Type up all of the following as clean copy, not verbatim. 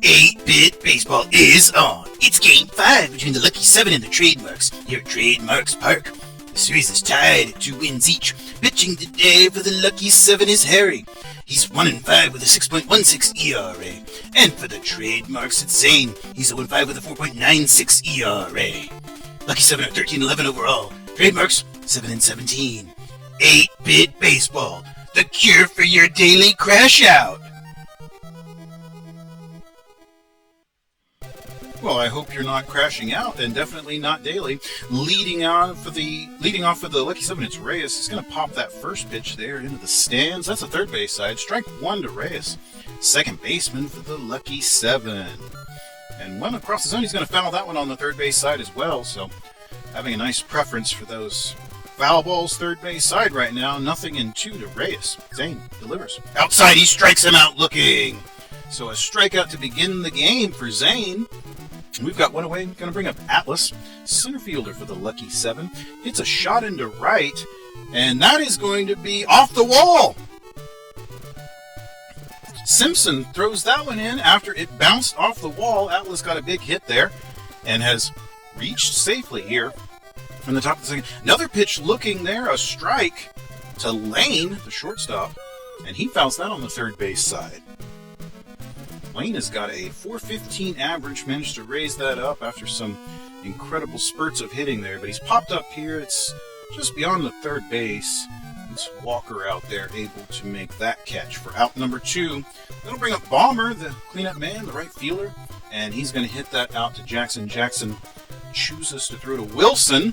Eight-bit baseball is on. It's Game 5 between the Lucky 7 and the Trademarks here at Trademarks Park. The series is tied at 2 wins each. Pitching today for the Lucky 7 is Harry. He's 1-5 with a 6.16 ERA. And for the Trademarks, it's Zane. He's 0-5 with a 4.96 ERA. Lucky 7 are 13-11 overall. Trademarks, 7-17. 8-bit baseball, the cure for your daily crash out. Well, I hope you're not crashing out, and definitely not daily. Leading off for the Lucky 7, it's Reyes. He's going to pop that first pitch there into the stands. That's the third base side. Strike one to Reyes. Second baseman for the Lucky 7. And one across the zone. He's going to foul that one on the third base side as well. So having a nice preference for those foul balls third base side right now. 0-2 to Reyes. Zane delivers. Outside, he strikes him out looking. So a strikeout to begin the game for Zane. We've got one away. Going to bring up Atlas, center fielder for the Lucky 7. Hits a shot into right, and that is going to be off the wall. Simpson throws that one in after it bounced off the wall. Atlas got a big hit there and has reached safely here from the top of the second. Another pitch looking there, a strike to Lane, the shortstop, and he fouls that on the third base side. Lane has got a .415 average, managed to raise that up after some incredible spurts of hitting there, but he's popped up here. It's just beyond the third base. It's Walker out there able to make that catch for out number 2. That'll bring up Bomber, the cleanup man, the right fielder, and he's going to hit that out to Jackson. Jackson chooses to throw to Wilson,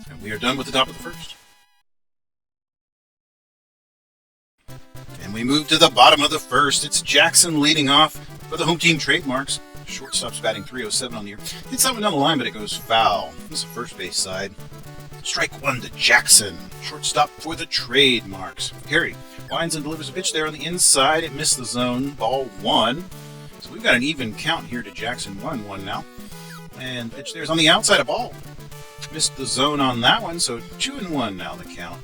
and we are done with the top of the first. And we move to the bottom of the first. It's Jackson leading off for the home team Trademarks. Shortstop's batting .307 on the year. Hits that one down the line, but it goes foul. This is the first base side. Strike one to Jackson. Shortstop for the Trademarks. Harry winds and delivers a pitch there on the inside. It missed the zone. Ball 1. So we've got an even count here to Jackson. 1-1 now. And pitch there's on the outside of ball. Missed the zone on that one, so 2-1 now the count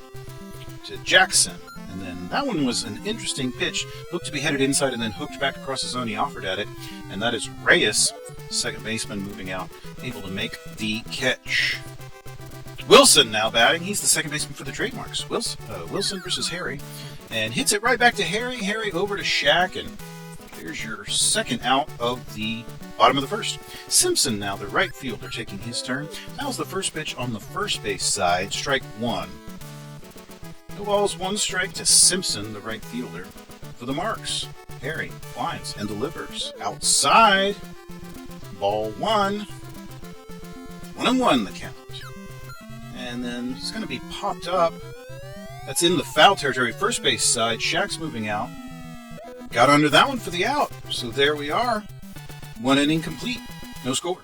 to Jackson. And then that one was an interesting pitch. Looked to be headed inside and then hooked back across the zone. He offered at it. And that is Reyes, second baseman, moving out, able to make the catch. Wilson now batting. He's the second baseman for the Trademarks. Wilson versus Harry. And hits it right back to Harry. Harry over to Shaq. And there's your second out of the bottom of the first. Simpson now, the right fielder, taking his turn. That was the first pitch on the first base side. Strike one. No balls, one strike to Simpson, the right fielder, for the Marks. Harry winds and delivers. Outside. Ball 1. 1-1 the count. And then it's going to be popped up. That's in the foul territory. First base side. Shaq's moving out. Got under that one for the out. So there we are. 1 inning complete. No score.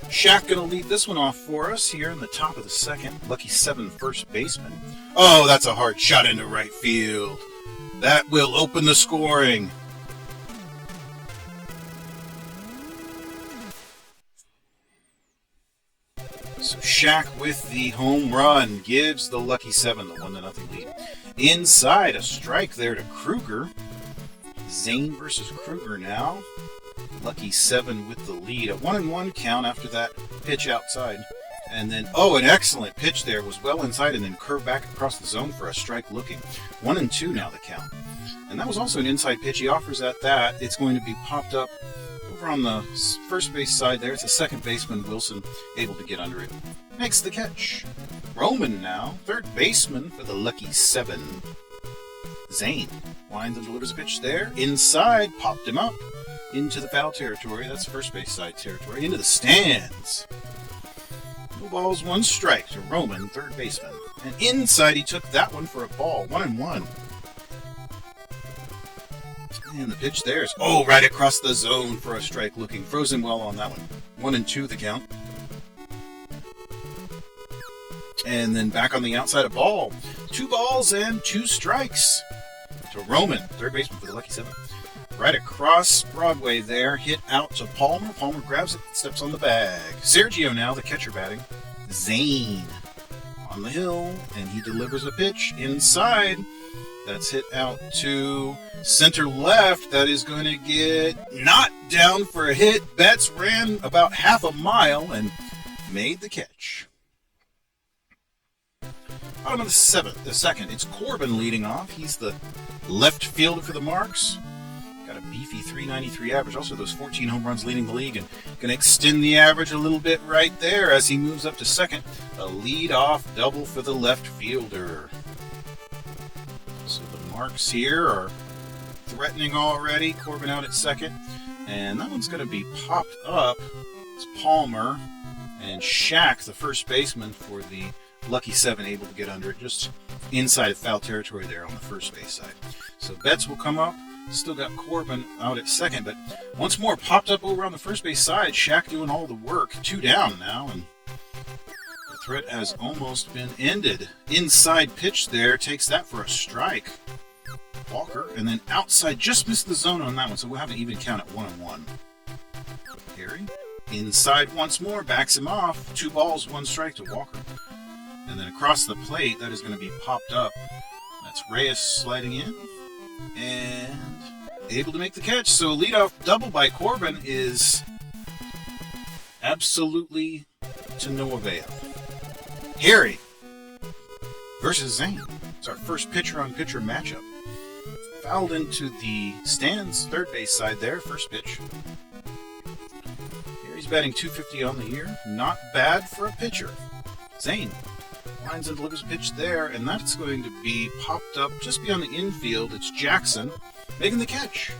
Shaq going to lead this one off for us here in the top of the second. Lucky 7 first baseman. Oh, that's a hard shot into right field. That will open the scoring. So Shaq with the home run gives the Lucky 7 the 1-0 lead. Inside, a strike there to Kruger. Zane versus Kruger now. Lucky 7 with the lead. A 1-1 count after that pitch outside. And then, an excellent pitch there. Was well inside and then curved back across the zone for a strike looking. 1-2 now the count. And that was also an inside pitch. He offers at that. It's going to be popped up over on the first base side there. It's a second baseman, Wilson, able to get under it. Makes the catch. Roman now, third baseman for the Lucky 7. Zane winds and delivers a pitch there. Inside, popped him up. Into the foul territory. That's first base side territory. Into the stands. No balls, one strike to Roman, third baseman. And inside, he took that one for a ball. 1-1. And the pitch there is, right across the zone for a strike looking. Frozen well on that one. 1-2 the count. And then back on the outside of ball. 2 balls and 2 strikes to Roman, third baseman for the Lucky 7. Right across Broadway there, hit out to Palmer. Palmer grabs it, steps on the bag. Sergio now, the catcher batting. Zane on on the hill, and he delivers a pitch inside. That's hit out to center left. That is going to get knocked down for a hit. Betts ran about half a mile and made the catch. Bottom of the second, it's Corbin leading off. He's the left fielder for the Marks. Got a beefy 393 average. Also, those 14 home runs leading the league, and going to extend the average a little bit right there as he moves up to second. A lead-off double for the left fielder. So the Marks here are threatening already. Corbin out at second, and that one's going to be popped up. It's Palmer and Shaq, the first baseman for the Lucky 7, able to get under it just inside of foul territory there on the first base side. So Betts will come up. Still got Corbin out at second, but once more popped up over on the first base side. Shaq doing all the work. 2 down now, and the threat has almost been ended. Inside pitch there, takes that for a strike. Walker, and then outside, just missed the zone on that one, so we'll have an even count at 1-1. Harry, inside once more, backs him off. 2 balls, 1 strike to Walker. And then across the plate, that is going to be popped up. That's Reyes sliding in and able to make the catch. So a leadoff double by Corbin is absolutely to no avail. Harry versus Zane. It's our first pitcher-on-pitcher matchup. Fouled into the stands, third base side there, first pitch. Harry's batting .250 on the year. Not bad for a pitcher. Zane lines and delivers a pitch there, and that's going to be popped up just beyond the infield. It's Jackson making the catch.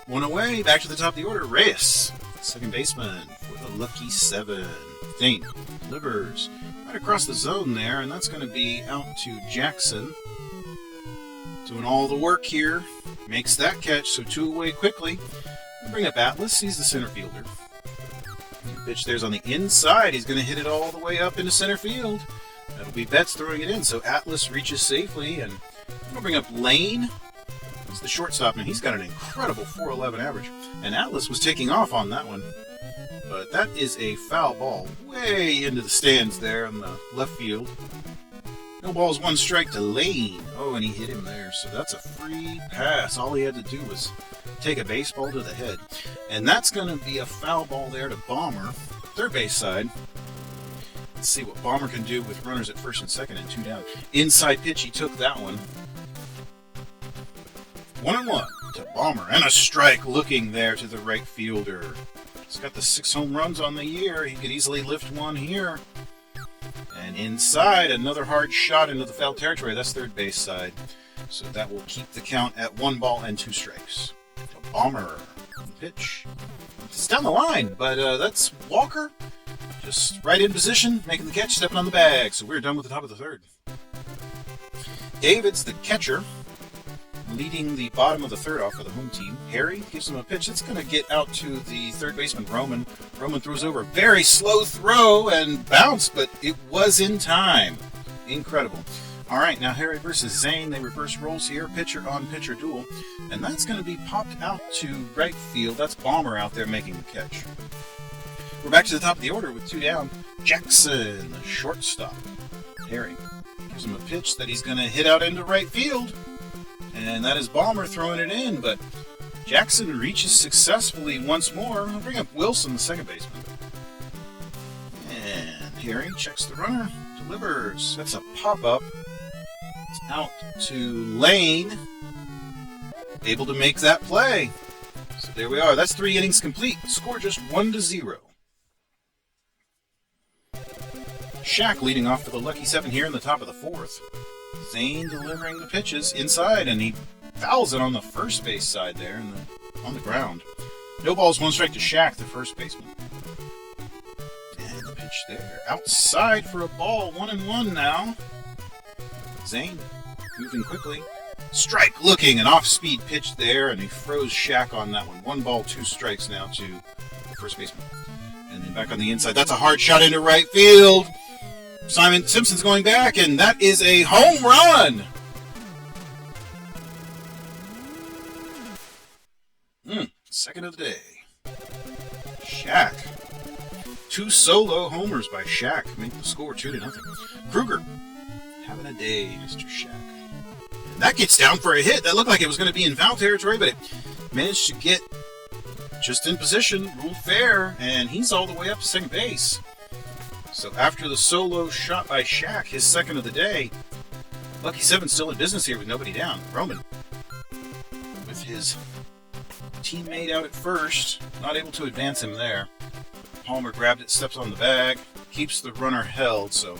1 away, back to the top of the order. Reyes, second baseman for the Lucky 7. Zane delivers right across the zone there, and that's going to be out to Jackson. Doing all the work here. Makes that catch, so 2 away quickly. We'll bring up Atlas. He's the center fielder. The pitch there's on the inside. He's going to hit it all the way up into center field. That'll be Betts throwing it in, so Atlas reaches safely, and we'll bring up Lane. He's the shortstop, and he's got an incredible .411 average. And Atlas was taking off on that one, but that is a foul ball way into the stands there on the left field. No balls, 1 strike to Lane. Oh, and he hit him there, so that's a free pass. All he had to do was take a baseball to the head. And that's going to be a foul ball there to Bomber, third base side. Let's see what Bomber can do with runners at first and second and 2 down. Inside pitch, he took that one. 1-1 to Bomber, and a strike looking there to the right fielder. He's got the 6 home runs on the year. He could easily lift one here. And inside, another hard shot into the foul territory. That's third base side. So that will keep the count at 1 ball and 2 strikes. To Bomber, pitch. It's down the line, but that's Walker. Just right in position, making the catch, stepping on the bag. So we're done with the top of the third. David's the catcher, leading the bottom of the third off for the home team. Harry gives him a pitch that's going to get out to the third baseman, Roman. Roman throws over a very slow throw and bounce, but it was in time. Incredible. All right, now Harry versus Zane. They reverse roles here, pitcher-on-pitcher duel. And that's going to be popped out to right field. That's Bomber out there making the catch. We're back to the top of the order with 2 down. Jackson, the shortstop. Harry gives him a pitch that he's going to hit out into right field. And that is Bomber throwing it in, but Jackson reaches successfully once more. I'll bring up Wilson, the second baseman. And Harry checks the runner, delivers. That's a pop-up. It's out to Lane. Able to make that play. So there we are. That's 3 innings complete. Score just 1-0. Shaq leading off for the Lucky 7 here in the top of the 4th. Zane delivering the pitches inside, and he fouls it on the first base side there on the ground. No balls, 1 strike to Shaq, the first baseman. And the pitch there. Outside for a ball, 1-1 now. Zane moving quickly. Strike looking, an off-speed pitch there, and he froze Shaq on that one. 1 ball, 2 strikes now to the first baseman. And then back on the inside. That's a hard shot into right field. Simon Simpson's going back, and that is a home run. Second of the day. Shaq. 2 solo homers by Shaq make the score 2-0. Kruger Having a day, Mr. Shack. And that gets down for a hit. That looked like it was going to be in foul territory, but it managed to get just in position, ruled fair, and he's all the way up to second base. So after the solo shot by Shack, his second of the day, Lucky 7's still in business here with nobody down. Roman, with his teammate out at first, not able to advance him there. Palmer grabbed it, steps on the bag, keeps the runner held, so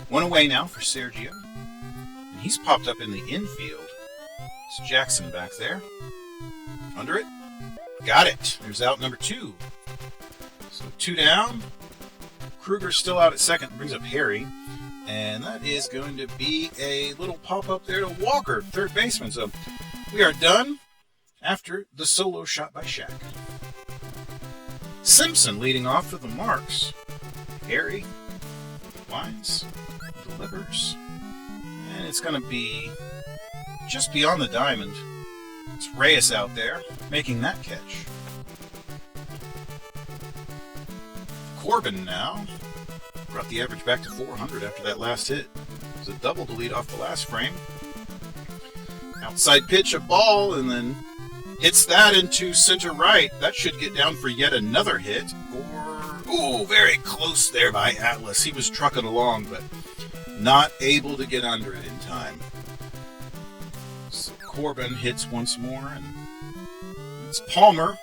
one away now for Sergio. And he's popped up in the infield. It's Jackson back there. Under it. Got it. There's out number 2. So 2 down. Kruger's still out at second. Brings up Harry. And that is going to be a little pop-up there to Walker, third baseman. So we are done after the solo shot by Shack. Simpson leading off for the Marks. Harry winds, delivers. And it's going to be just beyond the diamond. It's Reyes out there making that catch. Corbin now brought the average back to 400 after that last hit. It was a double to lead off the last frame. Outside pitch, a ball, and then hits that into center right. That should get down for yet another hit. Ooh, very close there by Atlas. He was trucking along, but not able to get under it in time. So Corbin hits once more, and it's Palmer.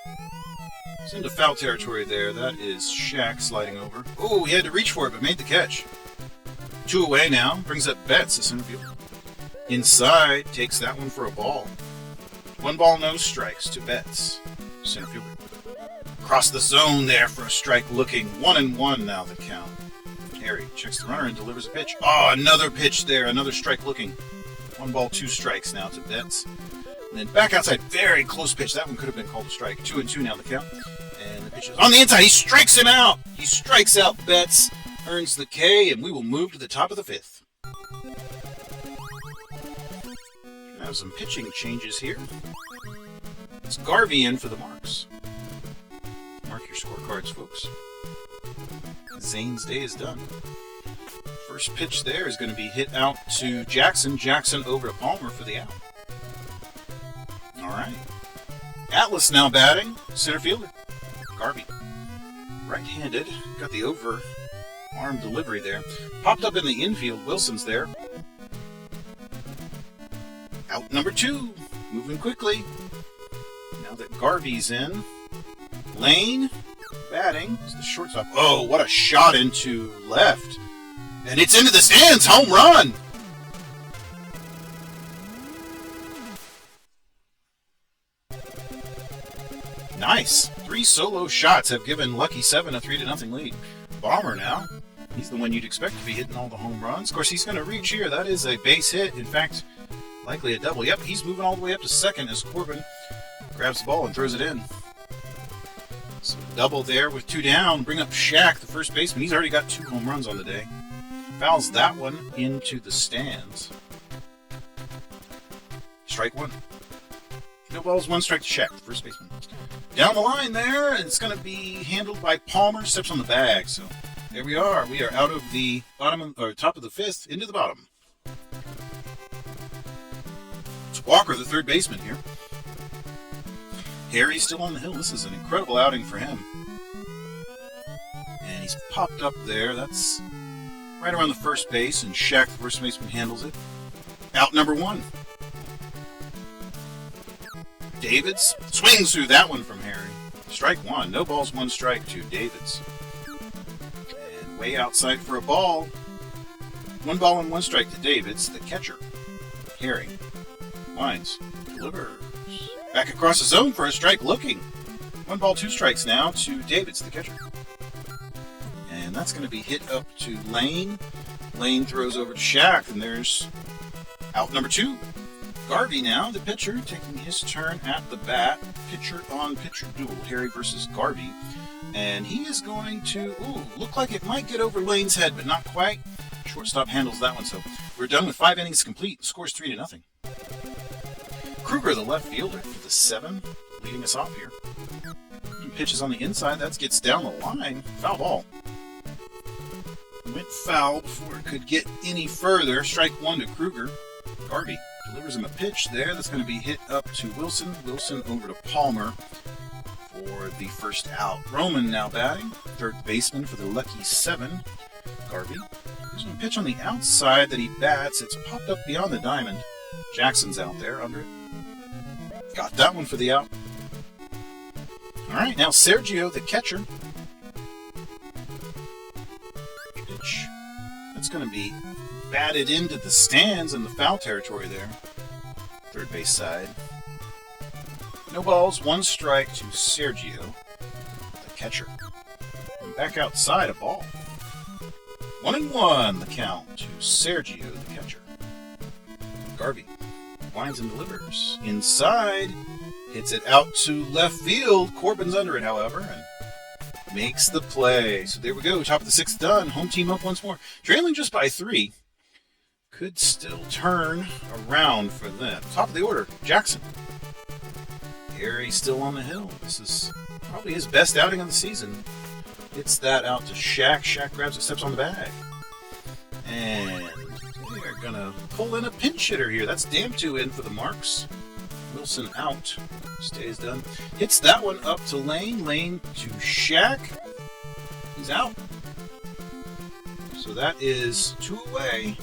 It's into foul territory there. That is Shack sliding over. Oh, he had to reach for it, but made the catch. 2 away now. Brings up Betts, the center fielder. Inside, takes that one for a ball. 1 ball, no strikes to Betts, center fielder. Across the zone there for a strike looking. 1-1 now the count. Harry checks the runner and delivers a pitch. Oh, another pitch there. Another strike looking. 1 ball, 2 strikes now to Betts. And then back outside, very close pitch. That one could have been called a strike. 2-2 now the count. And the pitch is on the inside. He strikes him out. He strikes out Betts, earns the K, and we will move to the top of the 5th. Have some pitching changes here. It's Garvey in for the Marks. Mark your scorecards, folks. Zane's day is done. First pitch there is going to be hit out to Jackson. Jackson over to Palmer for the out. All right. Atlas now batting. Center fielder. Garvey. Right-handed. Got the over-arm delivery there. Popped up in the infield. Wilson's there. Out number 2. Moving quickly. Now that Garvey's in. Lane batting is the shortstop. Oh, what a shot into left. And it's into the stands. Home run. Nice. 3 solo shots have given Lucky 7 a 3-0 lead. Bomber now. He's the one you'd expect to be hitting all the home runs. Of course, he's going to reach here. That is a base hit. In fact, likely a double. Yep, he's moving all the way up to second as Corbin grabs the ball and throws it in. So double there with 2 down. Bring up Shack, the first baseman. He's already got 2 home runs on the day. Fouls that one into the stands. Strike 1. No balls, 1 strike to Shack, the first baseman. Down the line there, and it's going to be handled by Palmer. Steps on the bag. So there we are. We are out of the top of the 5th into the bottom. It's Walker, the third baseman here. Harry's still on the hill. This is an incredible outing for him. And he's popped up there. That's right around the first base, and Shack, the first baseman, handles it. Out number 1. Davids swings through that one from Harry. Strike 1. No balls, 1 strike to Davids. And way outside for a ball. 1 ball and 1 strike to Davids, the catcher. Harry winds, delivers. Back across the zone for a strike looking. 1 ball, 2 strikes now to Davids, the catcher. And that's going to be hit up to Lane. Lane throws over to Shack, and there's out number 2. Garvey now, the pitcher, taking his turn at the bat. Pitcher-on-pitcher duel, Harry versus Garvey. And he is going to, look like it might get over Lane's head, but not quite. Shortstop handles that one, so we're done with 5 innings complete. Scores 3-0. Kruger, the left fielder, for the 7, leading us off here. He pitches on the inside. That gets down the line. Foul ball. Went foul before it could get any further. Strike one to Kruger. Garvey delivers him a pitch there. That's going to be hit up to Wilson. Wilson over to Palmer for the first out. Roman now batting. Third baseman for the lucky 7. Garvey. There's a pitch on the outside that he bats. It's popped up beyond the diamond. Jackson's out there under it. Got that one for the out. All right, now Sergio, the catcher. Pitch. That's going to be batted into the stands in the foul territory there. Third base side. No balls, 1 strike to Sergio, the catcher. And back outside, a ball. 1-1 the count to Sergio, the catcher. Garvey winds and delivers. Inside, hits it out to left field. Corbin's under it, however, and makes the play. So there we go. Top of the 6th done. Home team up once more. Trailing just by 3. Could still turn around for them. Top of the order, Jackson. Gary still on the hill. This is probably his best outing of the season. Hits that out to Shaq. Shaq grabs it, steps on the bag. And they're going to pull in a pinch hitter here. That's Damtu in for the Marks. Wilson out. Stays done. Hits that one up to Lane. Lane to Shaq. He's out. So that is 2 away.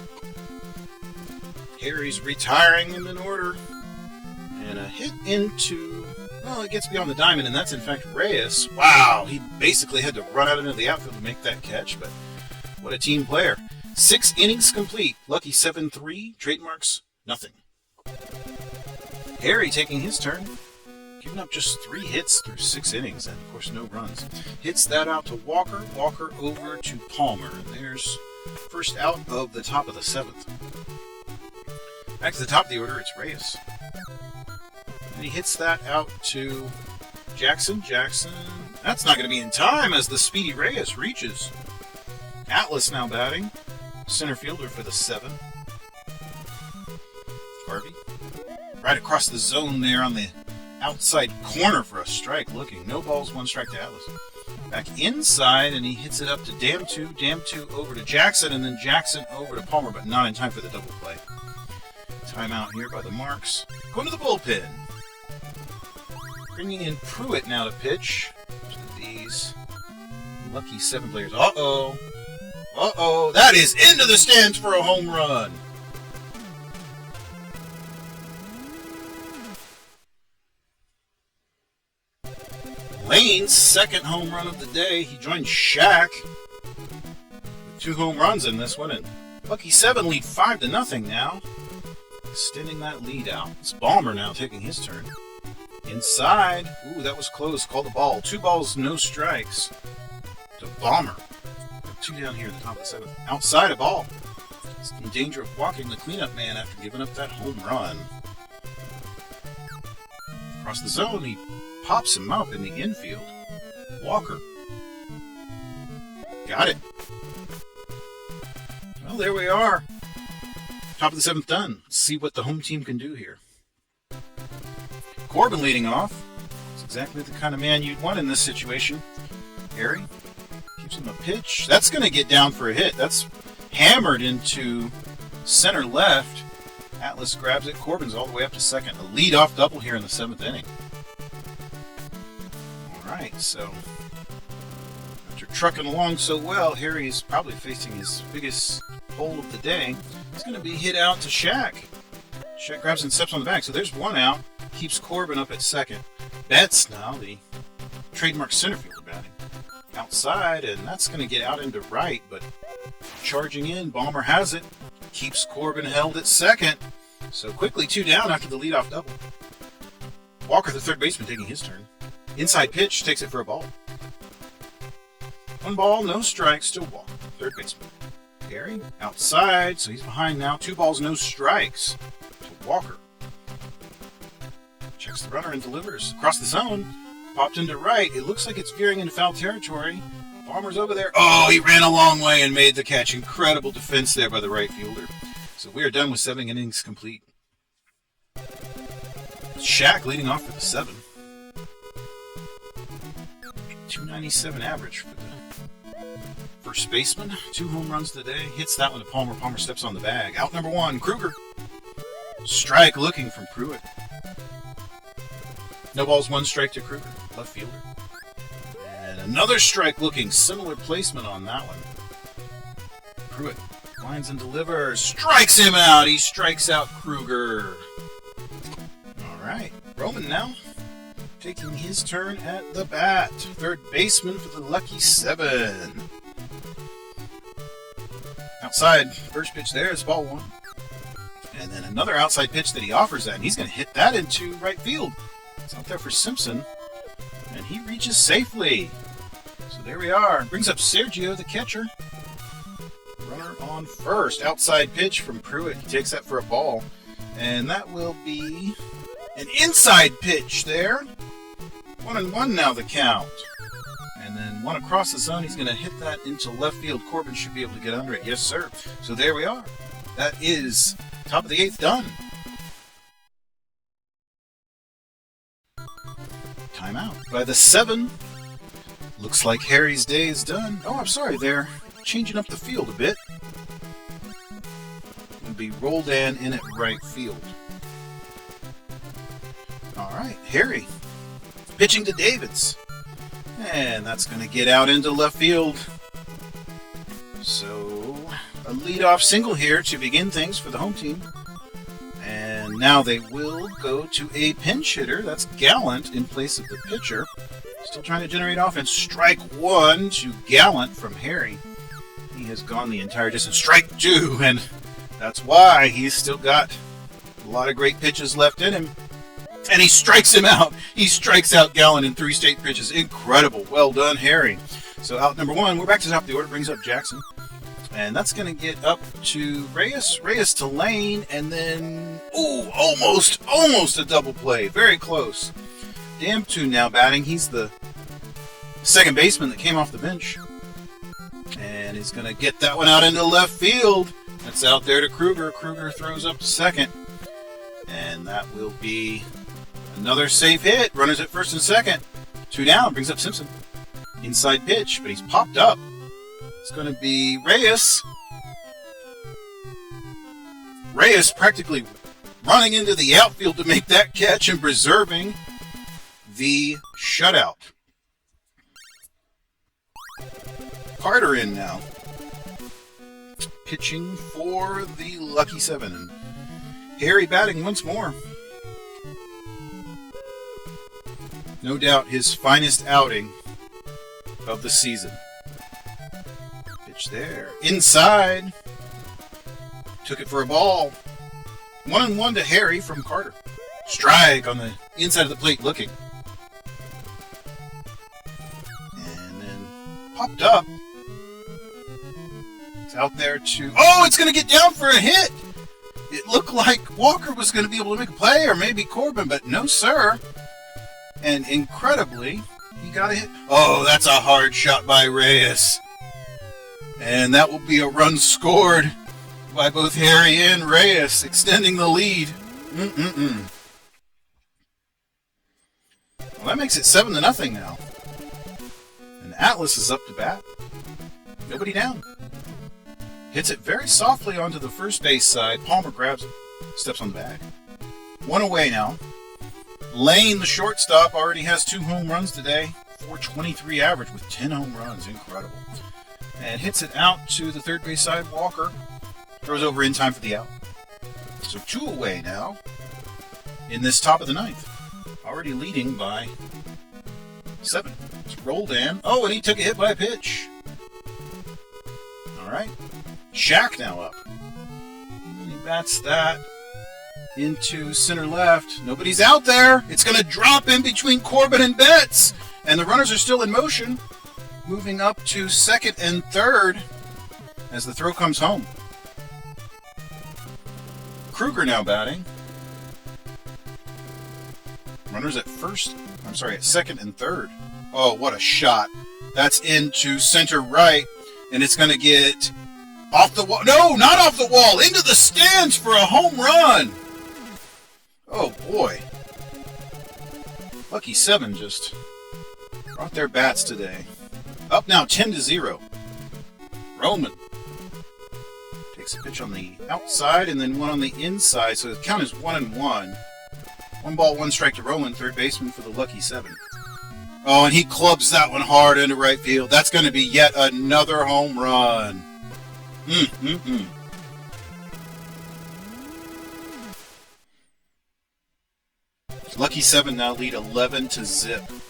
Harry's retiring them in order. And a hit into, well, it gets beyond the diamond, and that's in fact Reyes. Wow, he basically had to run out into the outfield to make that catch, but what a team player. 6 innings complete. Lucky 7-3. Trademarks, nothing. Harry taking his turn. Giving up just 3 hits through 6 innings, and of course no runs. Hits that out to Walker. Walker over to Palmer. And there's first out of the top of the 7th. Back to the top of the order, it's Reyes. And he hits that out to Jackson. Jackson, that's not going to be in time as the speedy Reyes reaches. Atlas now batting. Center fielder for the 7. Harvey. Right across the zone there on the outside corner for a strike looking. No balls, 1 strike to Atlas. Back inside, and he hits it up to Damtu. Damtu over to Jackson, and then Jackson over to Palmer, but not in time for the double play. Timeout here by the Marks. Going to the bullpen. Bringing in Pruitt now to pitch to these lucky 7 players. Uh-oh. Uh-oh. That is into the stands for a home run. Lane's 2nd home run of the day. He joined Shaq with 2 home runs in this one, and lucky 7 lead 5-0 now. Extending that lead out. It's Balmer now taking his turn. Inside. Ooh, that was close. Call the ball. 2 balls, no strikes to Balmer. 2 down here at the top of the 7th. Outside a ball. He's in danger of walking the cleanup man after giving up that home run. Across the zone, he pops him up in the infield. Walker. Got it. Well, there we are. Top of the 7th done. Let's see what the home team can do here. Corbin leading off. It's exactly the kind of man you'd want in this situation. Harry gives him a pitch. That's going to get down for a hit. That's hammered into center left. Atlas grabs it. Corbin's all the way up to 2nd. A leadoff double here in the 7th inning. All right, so after trucking along so well, Harry's probably facing his biggest hole of the day. It's going to be hit out to Shaq. Shaq grabs and steps on the bag. So there's 1 out. Keeps Corbin up at 2nd. Betts now, the trademark center fielder batting. Outside, and that's going to get out into right, but charging in, Balmer has it. Keeps Corbin held at 2nd. So quickly 2 down after the leadoff double. Walker, the 3rd baseman, taking his turn. Inside pitch, takes it for a ball. 1 ball, no strikes to Walker, 3rd baseman. Gary outside, so he's behind now. 2 balls, no strikes to Walker. Checks the runner and delivers. Across the zone, popped into right. It looks like it's veering into foul territory. Balmer's over there. Oh, he ran a long way and made the catch. Incredible defense there by the right fielder. So we are done with 7 innings complete. Shaq leading off for the 7. 297 average for the first baseman. 2 home runs today. Hits that one to Palmer. Palmer steps on the bag. Out number 1, Kruger. Strike looking from Pruitt. No balls, 1 strike to Kruger, left fielder. And another strike looking. Similar placement on that one. Pruitt lines and delivers. Strikes him out. He strikes out Kruger. All right. Roman now taking his turn at the bat. Third baseman for the lucky 7. Outside, first pitch there is ball 1. And then another outside pitch that he offers that, and he's going to hit that into right field. It's out there for Simpson, and he reaches safely. So there we are. Brings up Sergio, the catcher. Runner on first. Outside pitch from Pruitt. He takes that for a ball, and that will be an inside pitch there. 1-1 now the count. And then 1 across the zone. He's going to hit that into left field. Corbin should be able to get under it. Yes, sir. So there we are. That is top of the 8th done. Timeout by the 7. Looks like Harry's day is done. Oh, I'm sorry. They're changing up the field a bit. It'll be Roldan in at right field. All right, Harry pitching to Davids. And that's going to get out into left field. So, a leadoff single here to begin things for the home team. And now they will go to a pinch hitter. That's Gallant in place of the pitcher. Still trying to generate offense. Strike 1 to Gallant from Harry. He has gone the entire distance. Strike 2, and that's why he's still got a lot of great pitches left in him. And he strikes him out. He strikes out Gallant in 3 straight pitches. Incredible. Well done, Harry. So out number 1. We're back to the top of the order. Brings up Jackson. And that's going to get up to Reyes. Reyes to Lane. And then, ooh, almost a double play. Very close. Damtu now batting. He's the second baseman that came off the bench. And he's going to get that one out into left field. That's out there to Kruger. Kruger throws up to second. And that will be another safe hit. Runners at first and second. 2 down. Brings up Simpson. Inside pitch, but he's popped up. It's going to be Reyes. Reyes practically running into the outfield to make that catch and preserving the shutout. Carter in now. Pitching for the lucky 7. And Harry batting once more. No doubt his finest outing of the season. Pitch there. Inside. Took it for a ball. 1-1 to Harry from Carter. Strike on the inside of the plate looking. And then popped up. It's out there to... Oh, it's going to get down for a hit! It looked like Walker was going to be able to make a play, or maybe Corbin, but no, sir. And incredibly, he got a hit. Oh, that's a hard shot by Reyes. And that will be a run scored by both Harry and Reyes, extending the lead. Well, that makes it 7-0 now. And Atlas is up to bat. Nobody down. Hits it very softly onto the first base side. Palmer grabs it. Steps on the bag. 1 away now. Lane, the shortstop, already has 2 home runs today. .423 average with 10 home runs. Incredible. And hits it out to the third base side. Walker throws over in time for the out. So 2 away now in this top of the 9th. Already leading by 7. It's Roldan. Oh, and he took a hit by a pitch. All right. Shaq now up. And he bats that into center left. Nobody's out there. It's going to drop in between Corbin and Betts. And the runners are still in motion. Moving up to second and third as the throw comes home. Kruger now batting. Runners at second and third. Oh, what a shot. That's into center right. And it's going to get off the wall. No, not off the wall. Into the stands for a home run. Oh, boy. Lucky 7 just brought their bats today. Up now 10-0. Roman takes a pitch on the outside and then one on the inside, so the count is 1-1. 1 ball, 1 strike to Roman, third baseman for the lucky 7. Oh, and he clubs that one hard into right field. That's going to be yet another home run. Lucky 7 now lead 11-0.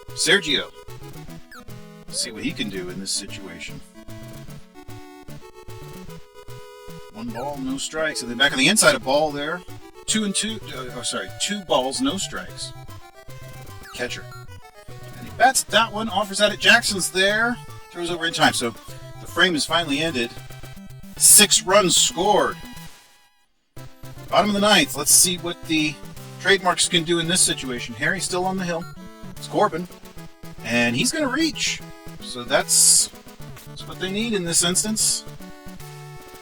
Sergio. See what he can do in this situation. 1 ball, no strikes. And then back on the inside, a ball there. 2 balls, no strikes. Catcher. And he bats that one, offers out at Jackson's there. Throws over in time. So the frame is finally ended. 6 runs scored. Bottom of the 9th. Let's see what the Trademarks can do in this situation. Harry's still on the hill. It's Corbin. And he's going to reach. So that's what they need in this instance.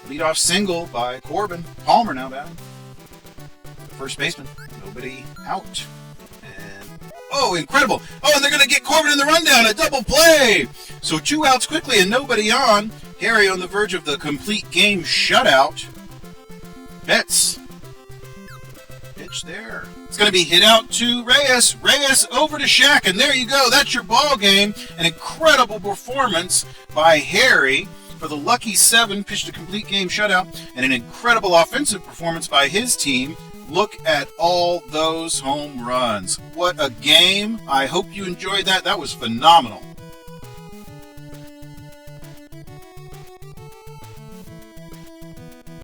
Leadoff single by Corbin. Palmer now batting. First baseman. Nobody out. And oh, incredible. Oh, and they're going to get Corbin in the rundown. A double play. So 2 outs quickly and nobody on. Harry on the verge of the complete game shutout. Betts. Pitch there. It's going to be hit out to Reyes. Reyes over to Shaq, and there you go. That's your ball game. An incredible performance by Harry for the lucky 7, pitched a complete game shutout, and an incredible offensive performance by his team. Look at all those home runs. What a game. I hope you enjoyed that. That was phenomenal.